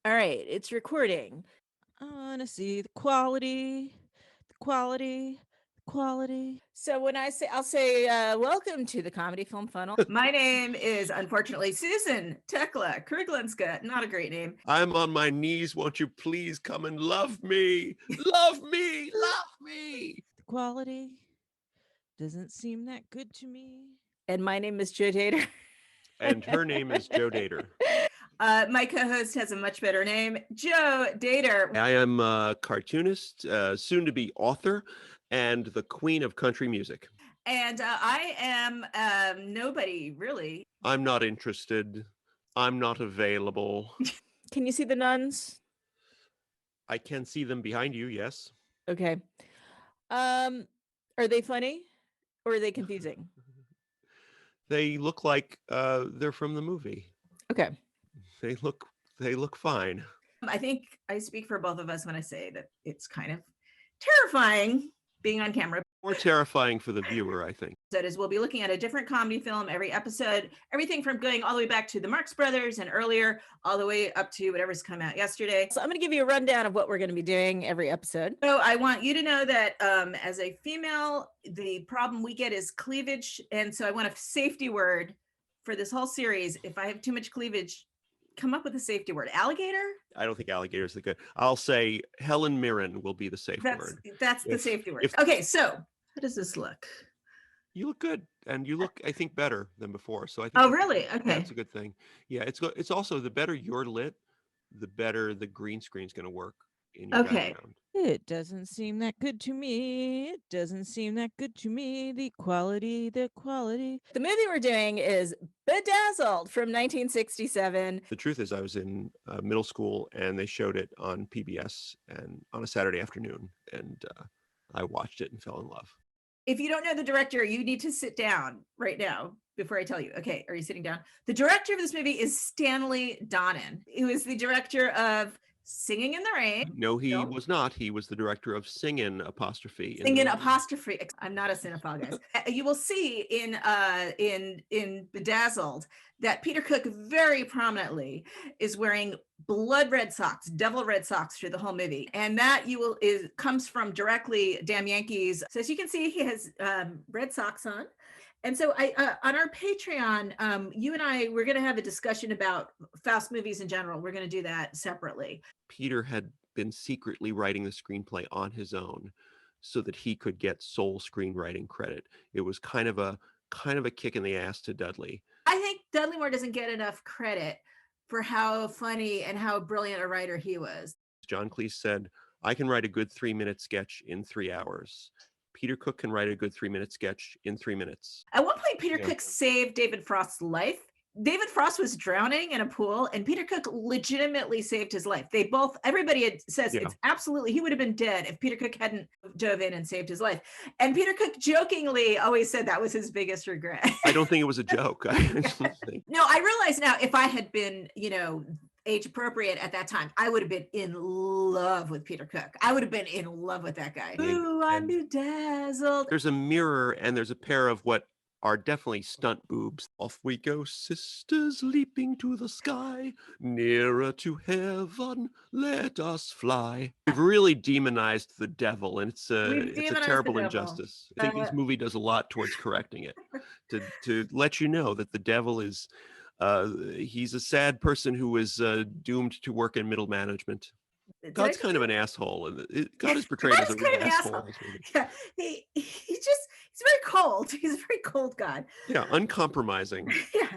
All right, it's recording. I want to see the quality, the quality, the quality. So when I'll say, welcome to the Comedy Film Funnel. My name is, unfortunately, Susan Tekla Kriglinska. Not a great name. I'm on my knees. Won't you please come and love me? Love me, love me. The quality doesn't seem that good to me. And my name is Joe Dater. And her name is Joe Dater. My co-host has a much better name, Joe Dater. I am a cartoonist, soon to be author, and the queen of country music. And I am nobody, really. I'm not interested. I'm not available. Can you see the nuns? I can see them behind you, yes. Okay. Are they funny or are they confusing? They look like they're from the movie. Okay. They look fine. I think I speak for both of us when I say that it's kind of terrifying being on camera. More terrifying for the viewer, I think. That is, we'll be looking at a different comedy film every episode, everything from going all the way back to the Marx Brothers and earlier, all the way up to whatever's come out yesterday. So I'm going to give you a rundown of what we're going to be doing every episode. So I want you to know that as a female, the problem we get is cleavage. And so I want a safety word for this whole series. If I have too much cleavage, come up with a safety word. Alligator? I don't think alligator is the good. I'll say Helen Mirren will be the safe word. That's the safety word. Okay, so how does this look? You look good, and you look, I think, better than before. So I think. Oh, really? Okay. That's a good thing. Yeah, it's also the better you're lit, the better the green screen's going to work in your background. It doesn't seem that good to me. It doesn't seem that good to me. The quality, the quality. The movie we're doing is Bedazzled from 1967. The truth is, I was in middle school, and they showed it on PBS and on a Saturday afternoon, and I watched it and fell in love. If you don't know the director, you need to sit down right now before I tell you. Okay, are you sitting down? The director of this movie is Stanley Donen. He was the director of Singing in the Rain. No, he was not. He was the director of Singin' apostrophe. Singin' apostrophe. I'm not a cinephile, guys. You will see in Bedazzled that Peter Cook very prominently is wearing blood red socks, devil red socks through the whole movie, and that comes from directly Damn Yankees. So as you can see, he has red socks on. And so on our Patreon, you and I, we're going to have a discussion about Faust movies in general. We're going to do that separately. Peter had been secretly writing the screenplay on his own so that he could get sole screenwriting credit. It was kind of a kick in the ass to Dudley. I think Dudley Moore doesn't get enough credit for how funny and how brilliant a writer he was. John Cleese said, I can write a good 3-minute sketch in 3 hours. Peter Cook can write a good 3-minute sketch in 3 minutes. At one point, Peter Cook saved David Frost's life. David Frost was drowning in a pool, and Peter Cook legitimately saved his life. Everybody says it's absolutely, he would have been dead if Peter Cook hadn't dove in and saved his life. And Peter Cook jokingly always said that was his biggest regret. I don't think it was a joke. No, I realize now if I had been, age appropriate at that time, I would have been in love with Peter Cook. I would have been in love with that guy. Ooh, I'm bedazzled. There's a mirror and there's a pair of what are definitely stunt boobs. Off we go, sisters, leaping to the sky, nearer to heaven, let us fly. We've really demonized the devil, and it's a terrible injustice. I think this movie does a lot towards correcting it, to let you know that the devil is he's a sad person who is doomed to work in middle management. God's kind of an asshole, and God is portrayed as a real asshole. Yeah, he's very cold. He's a very cold God. Yeah, uncompromising. Yeah,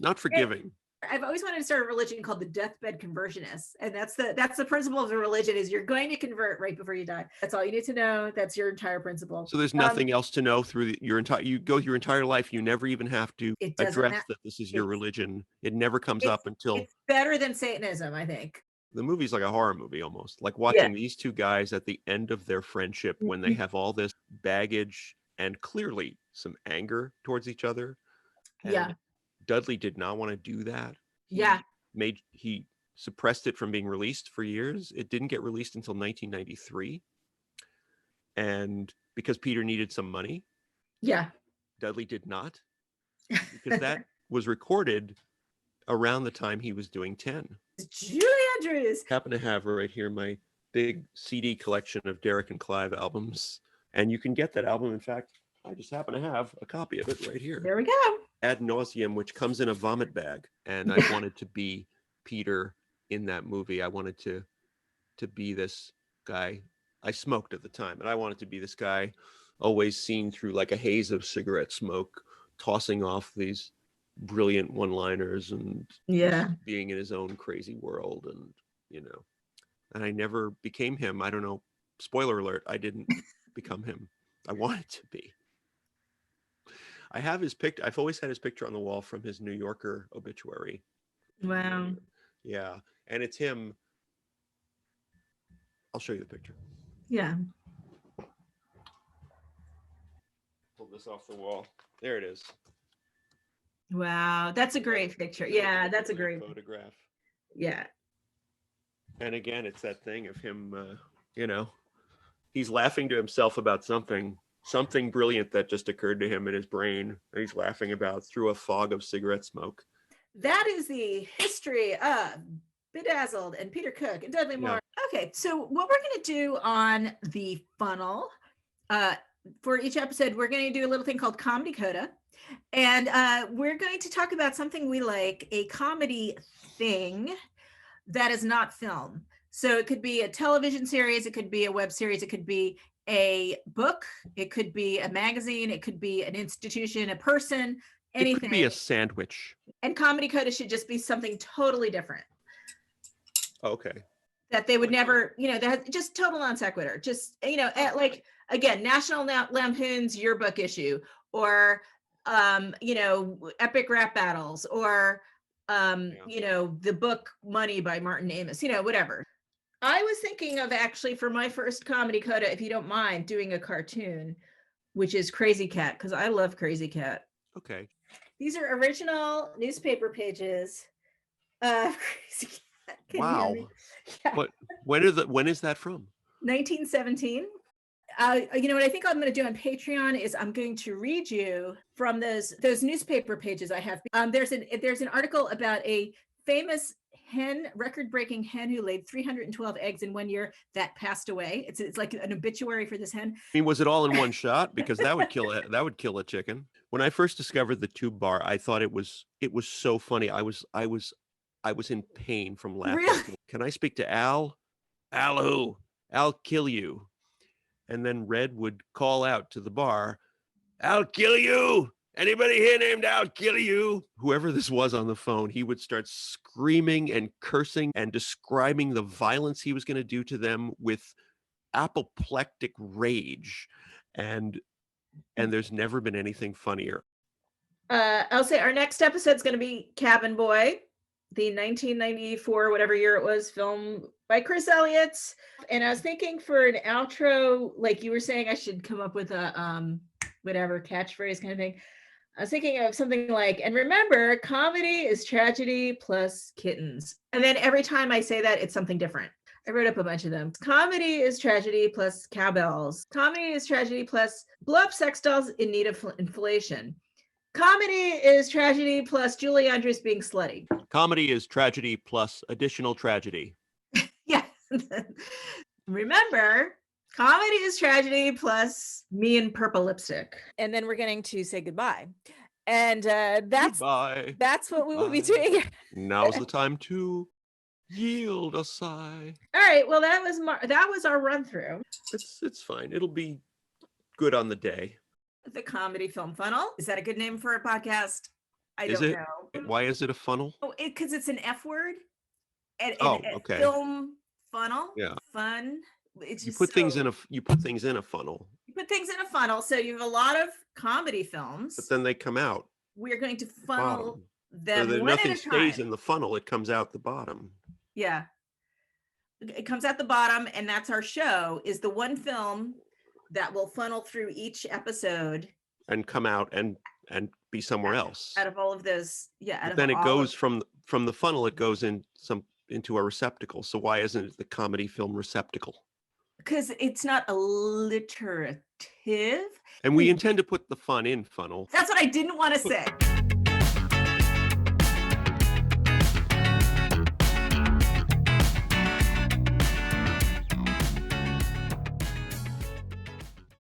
not forgiving. I've always wanted to start a religion called the deathbed conversionists, and that's the principle of the religion is you're going to convert right before you die. That's all you need to know. That's your entire principle. So there's nothing else to know through your entire life. You never even have to address that this is your religion. It never comes up until. It's better than Satanism, I think. The movie's like a horror movie almost, like watching these two guys at the end of their friendship when they have all this baggage and clearly some anger towards each other. And Dudley did not want to do that. He suppressed it from being released for years. It didn't get released until 1993. And because Peter needed some money. Yeah. Dudley did not. Because that was recorded around the time he was doing 10. Julie Andrews. Happen to have right here my big CD collection of Derek and Clive albums. And you can get that album. In fact, I just happen to have a copy of it right here. There we go. Ad Nauseum, which comes in a vomit bag. And I wanted to be Peter in that movie. I wanted to be this guy. I smoked at the time, and I wanted to be this guy always seen through like a haze of cigarette smoke, tossing off these brilliant one-liners and being in his own crazy world. And, and I never became him. I don't know. Spoiler alert. I didn't become him. I wanted to be. I have his picture. I've always had his picture on the wall from his New Yorker obituary. Wow. Yeah. And it's him. I'll show you the picture. Yeah. Pull this off the wall. There it is. Wow. That's a great picture. Yeah, that's a great photograph. Yeah. And again, it's that thing of him, he's laughing to himself about something brilliant that just occurred to him in his brain. And he's laughing about through a fog of cigarette smoke. That is the history of Bedazzled and Peter Cook and Dudley Moore. Okay, so what we're going to do on the funnel for each episode, we're going to do a little thing called Comedy Coda. And we're going to talk about something we like, a comedy thing that is not film. So it could be a television series, it could be a web series, it could be a book, it could be a magazine, it could be an institution, a person, anything. It could be a sandwich. And Comedy Coda should just be something totally different. Okay. That they would never, that just total non sequitur. Just, like, again, National Lampoon's yearbook issue, or, epic rap battles, or, the book Money by Martin Amis, whatever. I was thinking of actually for my first Comedy Coda, if you don't mind, doing a cartoon, which is Crazy Cat, because I love Crazy Cat. Okay. These are original newspaper pages of Crazy Cat. Wow. Yeah. But when is that from? 1917. What I think I'm going to do on Patreon is I'm going to read you from those newspaper pages I have. There's an article about a famous record-breaking hen who laid 312 eggs in 1 year that passed away. It's like an obituary for this hen. I mean, was it all in one shot? Because that would kill a chicken. When I first discovered the tube bar, I thought it was so funny. I was in pain from laughing. Really? Can I speak to Al? Al who? I'll kill you. And then Red would call out to the bar, I'll kill you. Anybody here named I'll kill you? Whoever this was on the phone, he would start screaming and cursing and describing the violence he was going to do to them with apoplectic rage. And there's never been anything funnier. I'll say our next episode is going to be Cabin Boy, the 1994, whatever year it was, film by Chris Elliott. And I was thinking for an outro, like you were saying, I should come up with a whatever catchphrase kind of thing. I was thinking of something like, and remember, comedy is tragedy plus kittens. And then every time I say that, it's something different. I wrote up a bunch of them. Comedy is tragedy plus cowbells. Comedy is tragedy plus blow up sex dolls in need of inflation. Comedy is tragedy plus Julie Andrews being slutty. Comedy is tragedy plus additional tragedy. Yeah. Remember, comedy is tragedy plus me in purple lipstick. And then we're getting to say goodbye. And that's what we will be doing. Now's the time to yield a sigh. All right. Well, that was our run through. It's fine. It'll be good on the day. The Comedy Film Funnel. Is that a good name for a podcast? I don't know. Why is it a funnel? Oh, because it's an F word. And okay. Film funnel. Yeah. Fun. It's just you put things in a funnel. You put things in a funnel. So you have a lot of comedy films. But then they come out. We're going to funnel them so one nothing at a time. Stays in the funnel. It comes out the bottom. Yeah. It comes out the bottom, and that's our show, is the one film that will funnel through each episode and come out and be somewhere else. Out of all of those, yeah. Then it goes from the funnel. It goes into a receptacle. So why isn't it the comedy film receptacle? Because it's not alliterative. And we intend to put the fun in funnel. That's what I didn't want to say.